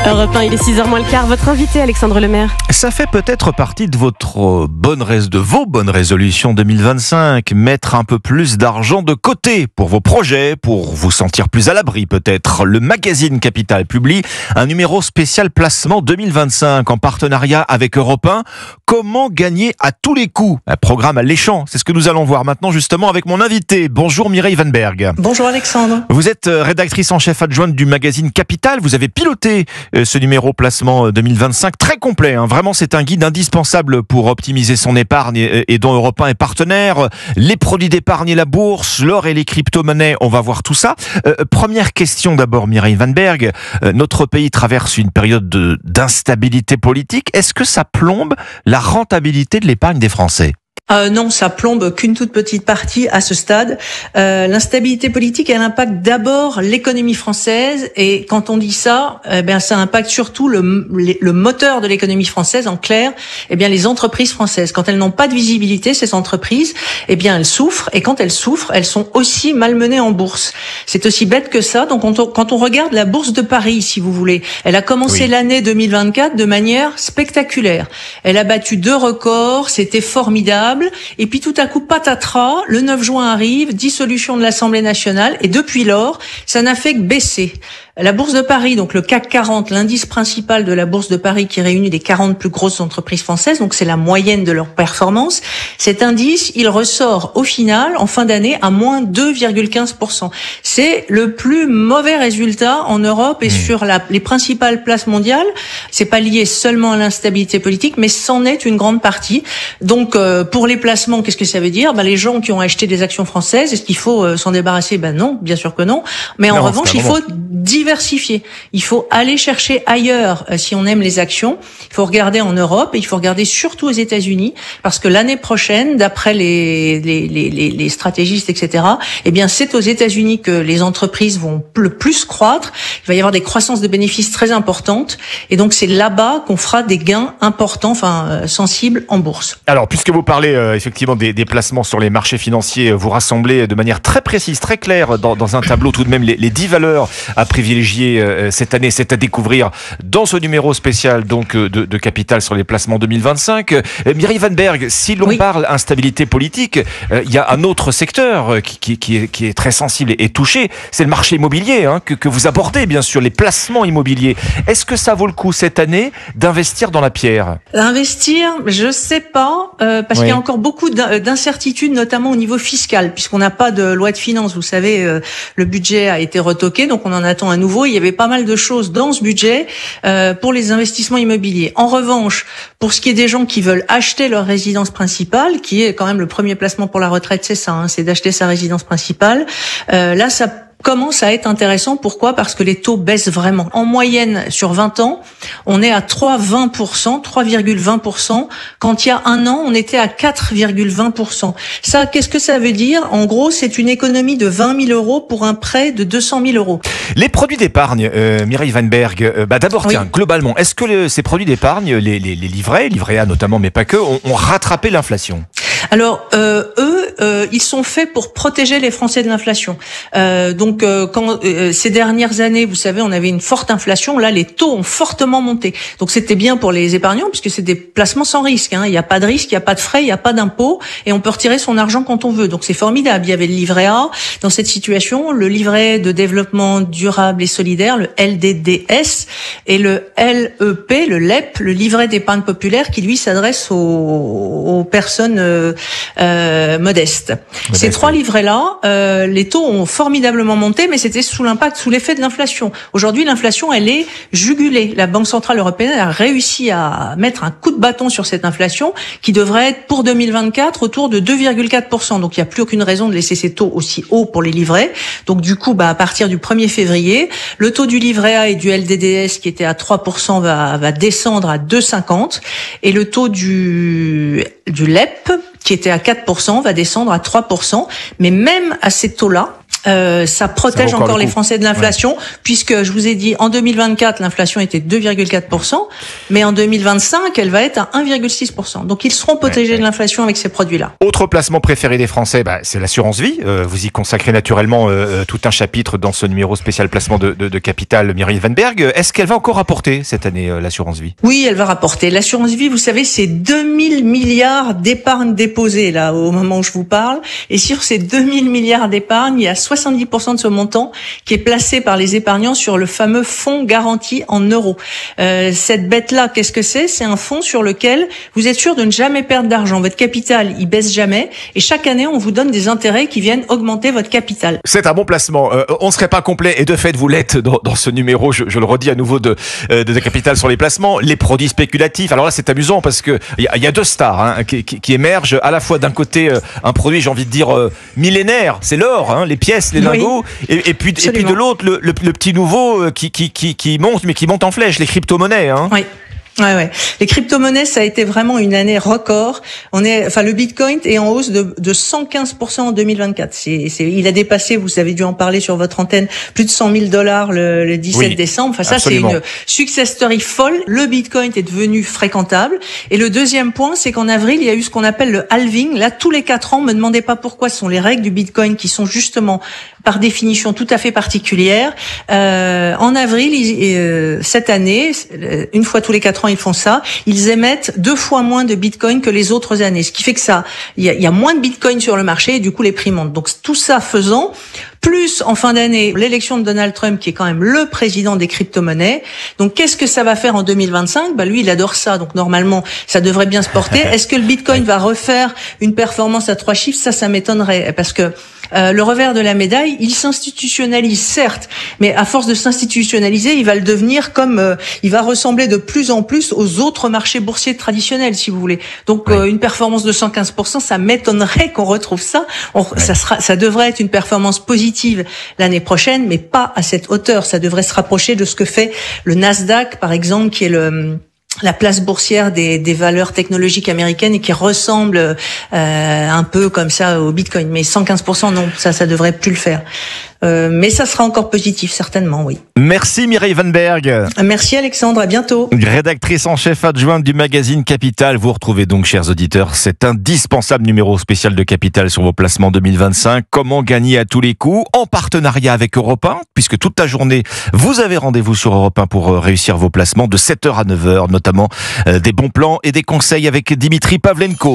Europe 1, il est 6h moins le quart. Votre invité, Alexandre Lemaire. Ça fait peut-être partie de vos bonnes résolutions 2025. Mettre un peu plus d'argent de côté pour vos projets, pour vous sentir plus à l'abri peut-être. Le magazine Capital publie un numéro spécial placement 2025 en partenariat avec Europe 1. Comment gagner à tous les coups? Un programme alléchant. C'est ce que nous allons voir maintenant justement avec mon invité. Bonjour Mireille Van Berg. Bonjour Alexandre. Vous êtes rédactrice en chef adjointe du magazine Capital. Vous avez piloté ce numéro placement 2025 très complet. Vraiment, c'est un guide indispensable pour optimiser son épargne et dont Europe 1 est partenaire. Les produits d'épargne et la bourse, l'or et les crypto-monnaies, on va voir tout ça. Première question d'abord, Mireille Van Berg. Notre pays traverse une période d'instabilité politique. Est-ce que ça plombe la rentabilité de l'épargne des Français ? Non, ça plombe qu'une toute petite partie à ce stade. L'instabilité politique, elle impacte d'abord l'économie française, et quand on dit ça, ça impacte surtout le moteur de l'économie française, en clair, les entreprises françaises. Quand elles n'ont pas de visibilité, ces entreprises, elles souffrent, et quand elles souffrent, elles sont aussi malmenées en bourse. C'est aussi bête que ça. Donc quand on regarde la bourse de Paris, si vous voulez, elle a commencé l'année 2024 de manière spectaculaire. Elle a battu 2 records, c'était formidable. Et puis tout à coup, patatras, le 9 juin arrive, dissolution de l'Assemblée nationale, et depuis lors, ça n'a fait que baisser. La Bourse de Paris, donc le CAC 40, l'indice principal de la Bourse de Paris qui réunit les 40 plus grosses entreprises françaises, donc c'est la moyenne de leur performance. Cet indice, il ressort au final, en fin d'année, à moins 2,15%. C'est le plus mauvais résultat en Europe et sur les principales places mondiales. C'est pas lié seulement à l'instabilité politique, mais c'en est une grande partie. Donc, pour les placements, qu'est-ce que ça veut dire? Les gens qui ont acheté des actions françaises, est-ce qu'il faut s'en débarrasser? Non, bien sûr que non. Mais en revanche, il faut diversifier. Il faut aller chercher ailleurs si on aime les actions. Il faut regarder en Europe et il faut regarder surtout aux États-Unis, parce que l'année prochaine, d'après les stratégistes, etc., c'est aux États-Unis que les entreprises vont le plus croître. Il va y avoir des croissances de bénéfices très importantes, et donc c'est là-bas qu'on fera des gains importants, sensibles en bourse. Alors, puisque vous parlez effectivement des placements sur les marchés financiers, vous rassemblez de manière très précise, très claire dans un tableau tout de même les 10 valeurs à privilégier cette année, c'est à découvrir dans ce numéro spécial donc de Capital sur les placements 2025. Mireille Van Berg, si l'on parle instabilité politique, il y a un autre secteur qui est très sensible et touché, c'est le marché immobilier que vous abordez bien sûr, les placements immobiliers. Est-ce que ça vaut le coup cette année d'investir dans la pierre? Investir, je sais pas, parce qu'il y a encore beaucoup d'incertitudes, notamment au niveau fiscal, puisqu'on n'a pas de loi de finances. Vous savez, le budget a été retoqué, donc on en attend un nouveau. Il y avait pas mal de choses dans ce budget pour les investissements immobiliers. En revanche, pour ce qui est des gens qui veulent acheter leur résidence principale, qui est quand même le premier placement pour la retraite, c'est ça, c'est d'acheter sa résidence principale. Là, ça commence à être intéressant. Pourquoi? Parce que les taux baissent vraiment. En moyenne, sur 20 ans, on est à 3,20%. Quand il y a un an, on était à 4,20%. Ça, qu'est-ce que ça veut dire? En gros, c'est une économie de 20 000 euros pour un prêt de 200 000 euros. Les produits d'épargne, Mireille Van Berg, d'abord, globalement, est-ce que ces produits d'épargne, les livrets A notamment, mais pas que, ont rattrapé l'inflation? Alors, ils sont faits pour protéger les Français de l'inflation. Quand ces dernières années, vous savez, on avait une forte inflation. Là, les taux ont fortement monté. Donc, c'était bien pour les épargnants puisque c'est des placements sans risque. Il n'y a pas de risque, il n'y a pas de frais, il n'y a pas d'impôt, et on peut retirer son argent quand on veut. Donc, c'est formidable. Il y avait le livret A dans cette situation, le livret de développement durable et solidaire, le LDDS, et le LEP, le LEP, le livret d'épargne populaire, qui lui s'adresse aux personnes modestes. Ces 3 livrets-là, les taux ont formidablement monté, mais c'était sous l'effet de l'inflation. Aujourd'hui, l'inflation, elle est jugulée. La Banque Centrale Européenne a réussi à mettre un coup de bâton sur cette inflation qui devrait être pour 2024 autour de 2,4%. Donc, il n'y a plus aucune raison de laisser ces taux aussi hauts pour les livrets. Donc, du coup, à partir du 1er février, le taux du livret A et du LDDS qui était à 3% va descendre à 2,50, et le taux du LEP qui était à 4% va descendre à 3%. Mais même à ces taux-là, Ça protège encore les Français de l'inflation, puisque je vous ai dit, en 2024, l'inflation était 2,4%, mais en 2025, elle va être à 1,6%. Donc ils seront protégés de l'inflation avec ces produits-là. Autre placement préféré des Français, c'est l'assurance vie. Vous y consacrez naturellement tout un chapitre dans ce numéro spécial placement de capital, Mireille Van Berg. Est-ce qu'elle va encore rapporter cette année, l'assurance vie? Oui, elle va rapporter. L'assurance vie, vous savez, c'est 2000 milliards d'épargne déposée, là, au moment où je vous parle. Et sur ces 2000 milliards d'épargne, il y a 70% de ce montant qui est placé par les épargnants sur le fameux fonds garanti en euros. Cette bête-là, qu'est-ce que c'est? C'est un fonds sur lequel vous êtes sûr de ne jamais perdre d'argent. Votre capital, il baisse jamais. Et chaque année, on vous donne des intérêts qui viennent augmenter votre capital. C'est un bon placement. On ne serait pas complet, et de fait, vous l'êtes dans ce numéro, je le redis à nouveau, de Capital sur les placements. Les produits spéculatifs. Alors là, c'est amusant parce que il y a deux stars qui émergent. À la fois, d'un côté, un produit, j'ai envie de dire, millénaire. C'est l'or, les pièces, les lingots, et puis de l'autre le petit nouveau qui monte, mais qui monte en flèche, les crypto-monnaies. Oui. Ouais. Les crypto-monnaies, ça a été vraiment une année record. Le Bitcoin est en hausse de 115% en 2024. Il a dépassé, vous avez dû en parler sur votre antenne, plus de $100 000 le 17 décembre. Enfin, ça, absolument. C'est une success story folle. Le Bitcoin est devenu fréquentable. Et le deuxième point, c'est qu'en avril, il y a eu ce qu'on appelle le halving. Là, tous les 4 ans, me demandez pas pourquoi, ce sont les règles du Bitcoin qui sont justement, par définition, tout à fait particulières. En avril, cette année, une fois tous les 4 ans, ils font ça. Ils émettent 2 fois moins de Bitcoin que les autres années. Ce qui fait que il y a moins de Bitcoin sur le marché et du coup les prix montent. Donc tout ça faisant, plus en fin d'année, l'élection de Donald Trump qui est quand même le président des crypto-monnaies. Donc qu'est-ce que ça va faire en 2025? Lui, il adore ça. Donc normalement, ça devrait bien se porter. Est-ce que le Bitcoin va refaire une performance à 3 chiffres? Ça m'étonnerait parce que le revers de la médaille, il s'institutionnalise certes, mais à force de s'institutionnaliser, il va le devenir il va ressembler de plus en plus aux autres marchés boursiers traditionnels, si vous voulez. Donc une performance de 115%, ça m'étonnerait qu'on retrouve ça. Ça devrait être une performance positive l'année prochaine, mais pas à cette hauteur. Ça devrait se rapprocher de ce que fait le Nasdaq, par exemple, qui est la place boursière des valeurs technologiques américaines et qui ressemble un peu comme ça au Bitcoin. Mais 115%, non, ça devrait plus le faire. Mais ça sera encore positif, certainement, oui. Merci Mireille Van Berg. Merci Alexandre, à bientôt. Rédactrice en chef adjointe du magazine Capital. Vous retrouvez donc, chers auditeurs, cet indispensable numéro spécial de Capital sur vos placements 2025. Comment gagner à tous les coups, en partenariat avec Europe 1, puisque toute la journée, vous avez rendez-vous sur Europe 1 pour réussir vos placements de 7h à 9h, notamment des bons plans et des conseils avec Dimitri Pavlenko.